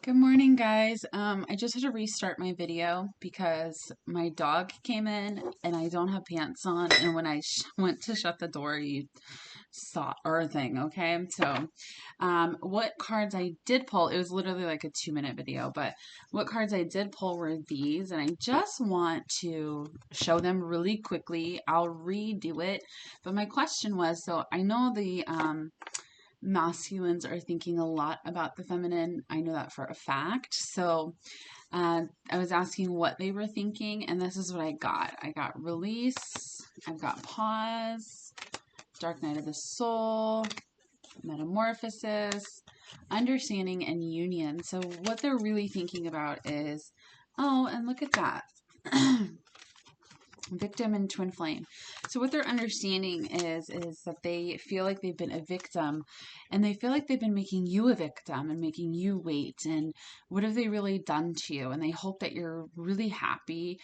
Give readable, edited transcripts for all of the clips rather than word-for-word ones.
Good morning, guys. I just had to restart my video because my dog came in and I don't have pants on. And when I went to shut the door, you saw everything. Okay. So, what cards I did pull, it was literally like a 2-minute video, but what cards I did pull were these. And I just want to show them really quickly. I'll redo it. But my question was, so I know the, masculines are thinking a lot about the feminine. I know that for a fact. So I was asking what they were thinking, and this is what I got. I got release, I've got pause, dark night of the soul, metamorphosis, understanding, and union. So what they're really thinking about is, oh, and look at that. Victim and twin flame. So what they're understanding is that they feel like they've been a victim, and they feel like they've been making you a victim and making you wait, and what have they really done to you? And they hope that you're really happy.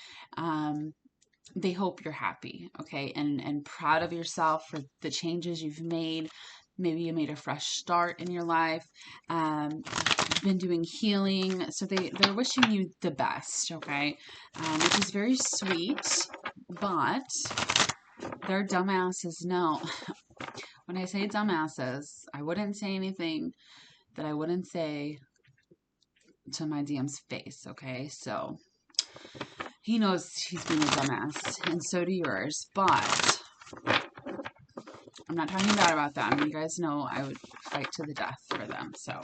They hope you're happy, okay, and proud of yourself for the changes you've made. Maybe you made a fresh start in your life. Been doing healing, so they're wishing you the best, okay, which is very sweet. But their dumbasses know. When I say dumbasses, I wouldn't say anything that I wouldn't say to my DM's face, okay? So he knows he's being a dumbass, and so do yours. But I'm not talking bad about them. You guys know I would fight to the death for them. So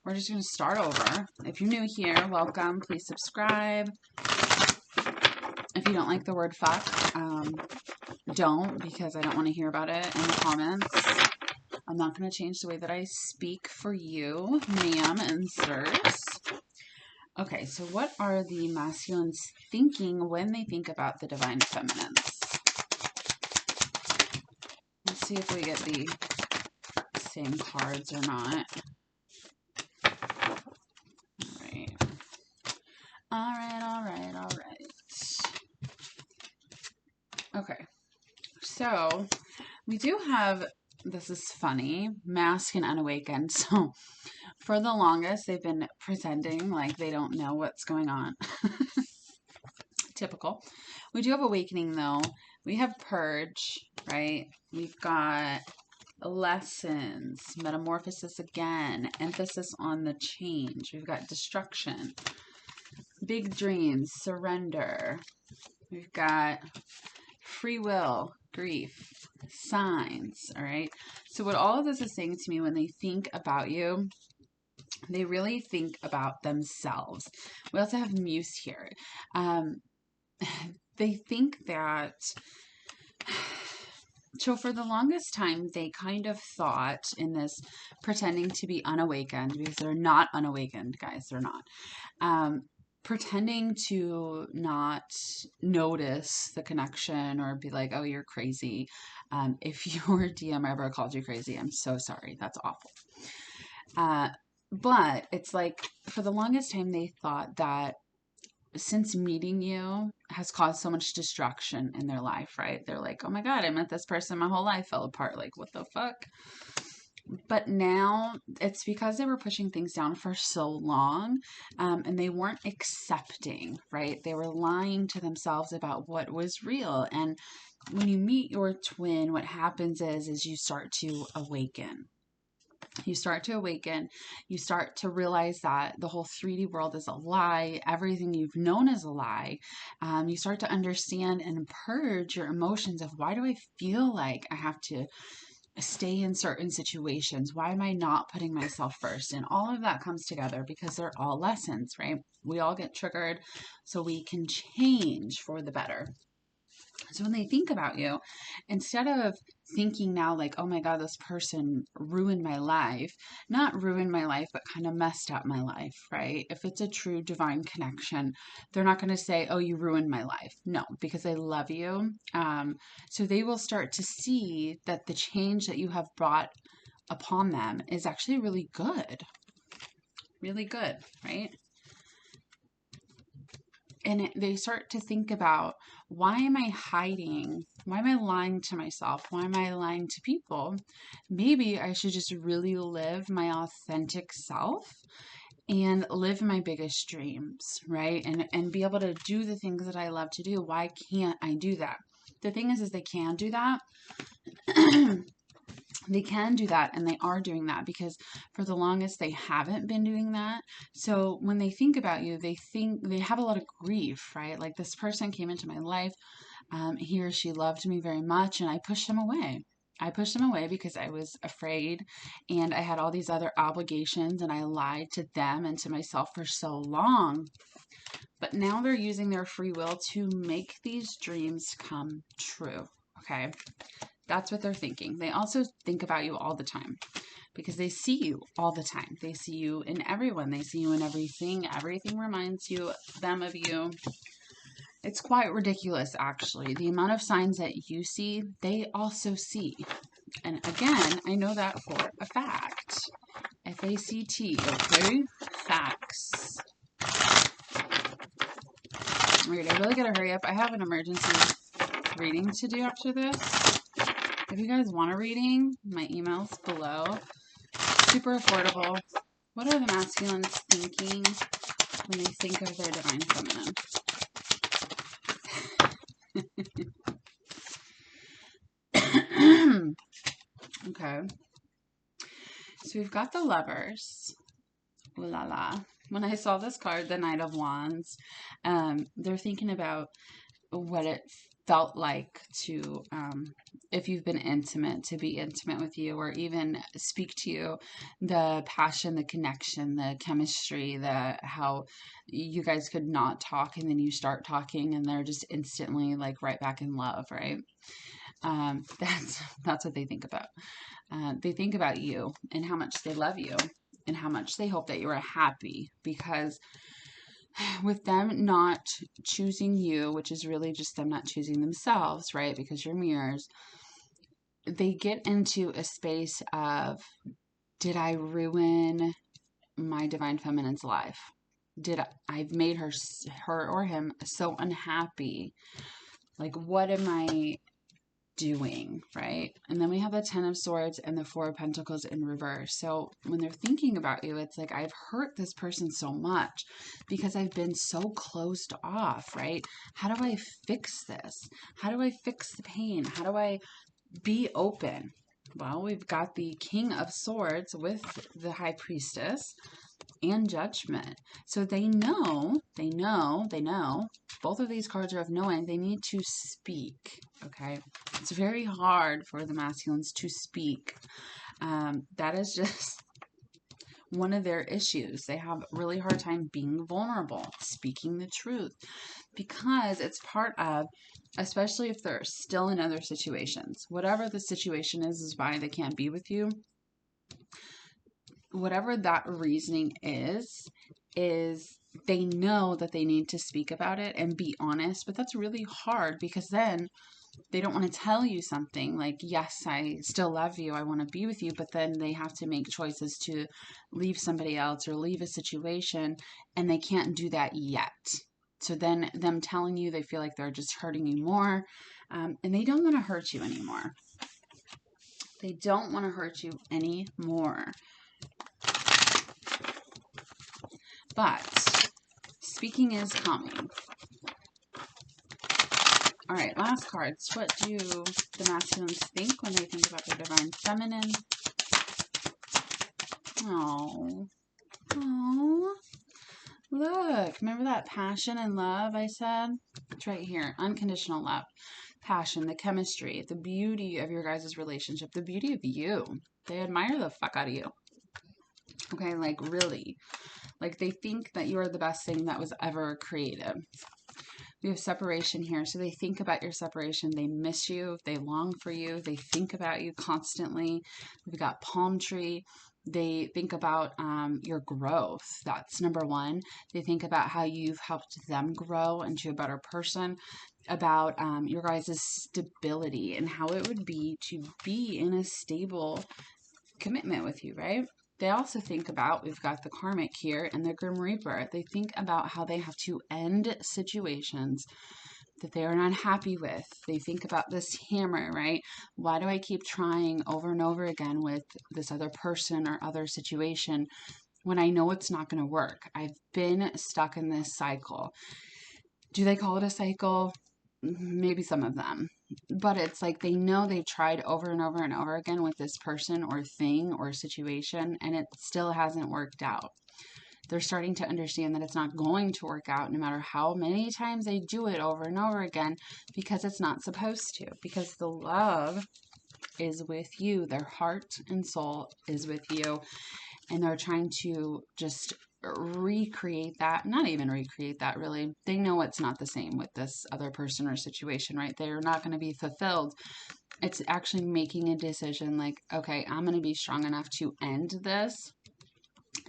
we're just going to start over. If you're new here, welcome. Please subscribe. If you don't like the word fuck, don't, because I don't want to hear about it in the comments. I'm not going to change the way that I speak for you, ma'am and sirs. Okay, so what are the masculines thinking when they think about the divine feminines? Let's see if we get the same cards or not. All right. Okay, so we do have, this is funny, mask and unawakened. So for the longest, they've been pretending like they don't know what's going on. Typical. We do have awakening, though. We have purge, right? We've got lessons, metamorphosis again, emphasis on the change. We've got destruction, big dreams, surrender. We've got free will, grief, signs, all right? So what all of this is saying to me, when they think about you, they really think about themselves. We also have muse here. They think that, so for the longest time, they kind of thought in this pretending to be unawakened, because they're not unawakened, guys, they're not. Pretending to not notice the connection or be like, oh, you're crazy. If your DM ever called you crazy, I'm so sorry. That's awful. But it's like, for the longest time, they thought that since meeting you has caused so much destruction in their life, right? They're like, oh my God, I met this person, my whole life fell apart. Like, what the fuck? But now it's because they were pushing things down for so long, and they weren't accepting, right? They were lying to themselves about what was real. And when you meet your twin, what happens is you start to awaken. You start to awaken. You start to realize that the whole 3D world is a lie. Everything you've known is a lie. You start to understand and purge your emotions of, why do I feel like I have to stay in certain situations? Why am I not putting myself first? And all of that comes together because they're all lessons, right? We all get triggered, so we can change for the better. So when they think about you, instead of thinking now like, oh my God, this person ruined my life, not ruined my life, but kind of messed up my life, right? If it's a true divine connection, they're not going to say, oh, you ruined my life. No, because they love you. So they will start to see that the change that you have brought upon them is actually really good. Really good, right? And they start to think about, why am I hiding? Why am I lying to myself? Why am I lying to people? Maybe I should just really live my authentic self and live my biggest dreams, right? And be able to do the things that I love to do. Why can't I do that? The thing is they can do that. They can do that, and they are doing that, because for the longest they haven't been doing that. So when they think about you, they think they have a lot of grief, right? Like, this person came into my life, he or she loved me very much, and I pushed them away. I pushed them away because I was afraid, and I had all these other obligations, and I lied to them and to myself for so long. But now they're using their free will to make these dreams come true. Okay. That's what they're thinking. They also think about you all the time, because they see you all the time. They see you in everyone. They see you in everything. Everything reminds them of you. It's quite ridiculous, actually. The amount of signs that you see, they also see. And again, I know that for a fact. FACT, okay? Facts. Alright, I really gotta hurry up. I have an emergency reading to do after this. If you guys want a reading, my email's below. Super affordable. What are the masculines thinking when they think of their divine feminine? Okay. So we've got the Lovers. Ooh la la. When I saw this card, the Knight of Wands, they're thinking about what it felt like to, if you've been intimate, to be intimate with you, or even speak to you, the passion, the connection, the chemistry, how you guys could not talk, and then you start talking, and they're just instantly like right back in love, right? That's what they think about. They think about you and how much they love you and how much they hope that you are happy, because with them not choosing you, which is really just them not choosing themselves, right? Because you're mirrors, they get into a space of, did I ruin my divine feminine's life? I've made her or him so unhappy? Like, what am I doing, right? And then we have the Ten of Swords and the Four of Pentacles in reverse. So when they're thinking about you, it's like, I've hurt this person so much because I've been so closed off, right? How do I fix this? How do I fix the pain? How do I be open? Well, we've got the King of Swords with the High Priestess and Judgment. So they know, both of these cards are of knowing. They need to speak, okay? It's very hard for the masculines to speak. That is just one of their issues. They have a really hard time being vulnerable, speaking the truth, because it's part of, especially if they're still in other situations. Whatever the situation is why they can't be with you. Whatever that reasoning is they know that they need to speak about it and be honest, but that's really hard, because then they don't want to tell you something like, yes, I still love you, I want to be with you, but then they have to make choices to leave somebody else or leave a situation, and they can't do that yet. So then them telling you, they feel like they're just hurting you more, and they don't want to hurt you anymore. They don't want to hurt you anymore. But speaking is coming. All right, last cards. What do the masculines think when they think about their divine feminine? Oh, look. Remember that passion and love I said? It's right here. Unconditional love, passion, the chemistry, the beauty of your guys' relationship, the beauty of you. They admire the fuck out of you. Okay, like really. Like, they think that you are the best thing that was ever created. We have separation here. So they think about your separation. They miss you. They long for you. They think about you constantly. We've got palm tree. They think about your growth. That's number one. They think about how you've helped them grow into a better person, about your guys' stability and how it would be to be in a stable commitment with you, right? They also think about, we've got the Karmic here and the Grim Reaper. They think about how they have to end situations that they are not happy with. They think about this hammer, right? Why do I keep trying over and over again with this other person or other situation when I know it's not going to work. I've been stuck in this cycle. Do they call it a cycle? Maybe some of them. But it's like they know they've tried over and over and over again with this person or thing or situation, and it still hasn't worked out. They're starting to understand that it's not going to work out no matter how many times they do it over and over again, because it's not supposed to. Because the love is with you. Their heart and soul is with you. And they're trying to just recreate that. Not even recreate that, really. They know it's not the same with this other person or situation, right? They're not going to be fulfilled. It's actually making a decision like, okay, I'm going to be strong enough to end this,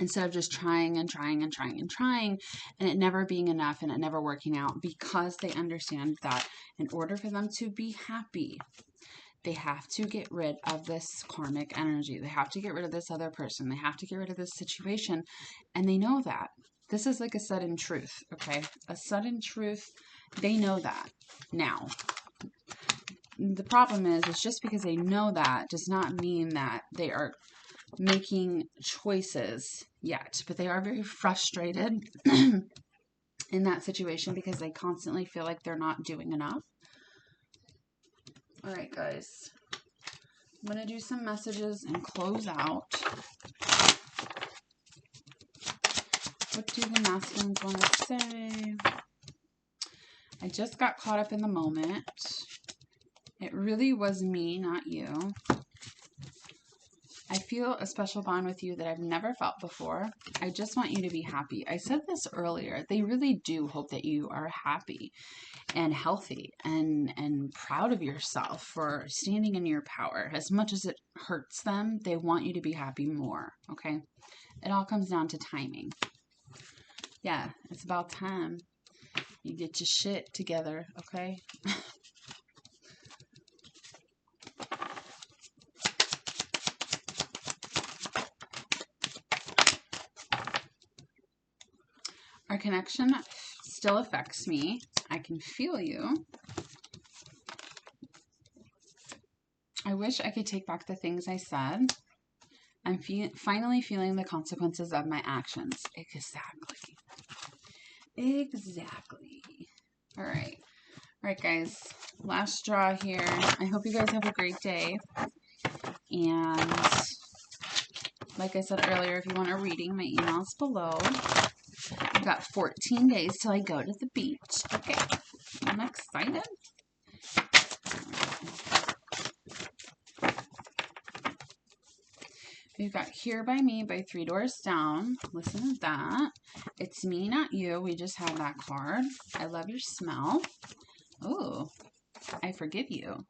instead of just trying and trying and trying and trying, and it never being enough and it never working out, because they understand that in order for them to be happy, they have to get rid of this karmic energy. They have to get rid of this other person. They have to get rid of this situation. And they know that. This is like a sudden truth, okay? A sudden truth. They know that now. The problem is just because they know that does not mean that they are making choices yet, but they are very frustrated in that situation because they constantly feel like they're not doing enough. All right, guys, I'm going to do some messages and close out. What do the masculines want to say? I just got caught up in the moment. It really was me, not you. I feel a special bond with you that I've never felt before. I just want you to be happy. I said this earlier. They really do hope that you are happy and healthy and proud of yourself for standing in your power. As much as it hurts them, they want you to be happy more, okay? It all comes down to timing. Yeah, it's about time you get your shit together, okay? Our connection still affects me. I can feel you. I wish I could take back the things I said. I'm finally feeling the consequences of my actions. Exactly. All right. All right, guys. Last draw here. I hope you guys have a great day. And like I said earlier, if you want a reading, my email's below. I've got 14 days till I go to the beach. Okay. I'm excited. We've got Here by Me by Three Doors Down. Listen to that. It's me, not you. We just had that card. I love your smell. Oh, I forgive you.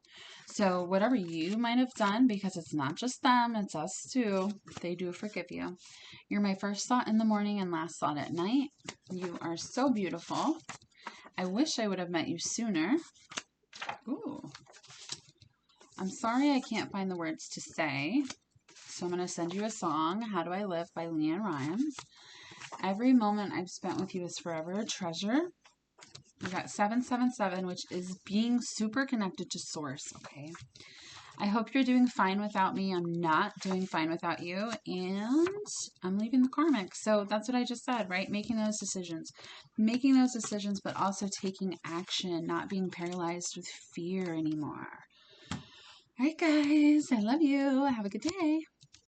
So whatever you might have done, because it's not just them, it's us too, they do forgive you. You're my first thought in the morning and last thought at night. You are so beautiful. I wish I would have met you sooner. Ooh. I'm sorry I can't find the words to say. So I'm going to send you a song, How Do I Live by Leanne Rimes. Every moment I've spent with you is forever a treasure. We got 777, which is being super connected to source, okay? I hope you're doing fine without me. I'm not doing fine without you. And I'm leaving the karmic. So that's what I just said, right? Making those decisions. Making those decisions, but also taking action, not being paralyzed with fear anymore. All right, guys. I love you. Have a good day.